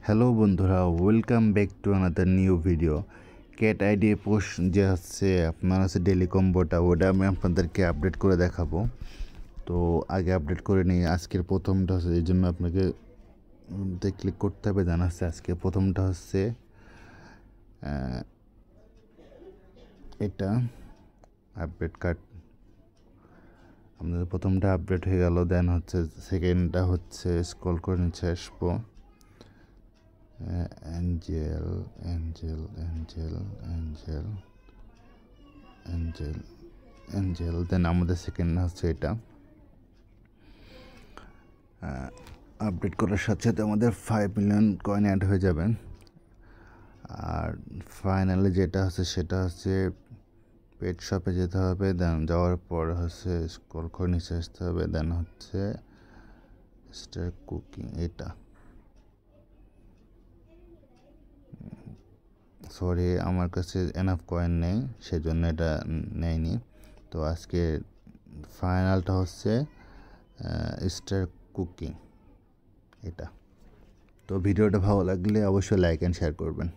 Hello বন্ধুরা, welcome back to another new video. Cat ID post যে হচ্ছে আপনার হচ্ছে ডেলি কম্বোটা, ওটা আমি আপনাদেরকে আপডেট করে দেখাবো। তো আগে আপডেট করে নিই। আজকের প্রথমটা হচ্ছে, এই জন্য আপনাকে ক্লিক করতে হবে। জানাচ্ছে আজকে প্রথমটা হচ্ছে এটা আপডেট কার্ড। আমাদের প্রথমটা আপডেট হয়ে গেল। দেন হচ্ছে সেকেন্ডটা হচ্ছে স্ক্রল করে নিচে আসবো। Angel angel angel angel angel angel then আমাদের সেকেন্ড হচ্ছে এটা। আপডেট করার সাথে সাথে আমাদের 5 মিলিয়ন কয়েন অ্যাড হয়ে যাবেন। আর ফাইনালি যেটা হচ্ছে সেটা হচ্ছে পেট শপে যেতে হবে। দেন যাওয়ার পর হচ্ছে স্ক্রল করে নিচে আসতে হবে। দেন হচ্ছে স্টার কুকিং। এটা সরি, আমার কাছে এনাফ কয়েন নেই, সেজন্য এটা নেয়নি। তো আজকে ফাইনালটা হচ্ছে স্টার কুকিং এটা। তো ভিডিওটা ভালো লাগলে অবশ্যই লাইক অ্যান্ড শেয়ার করবেন।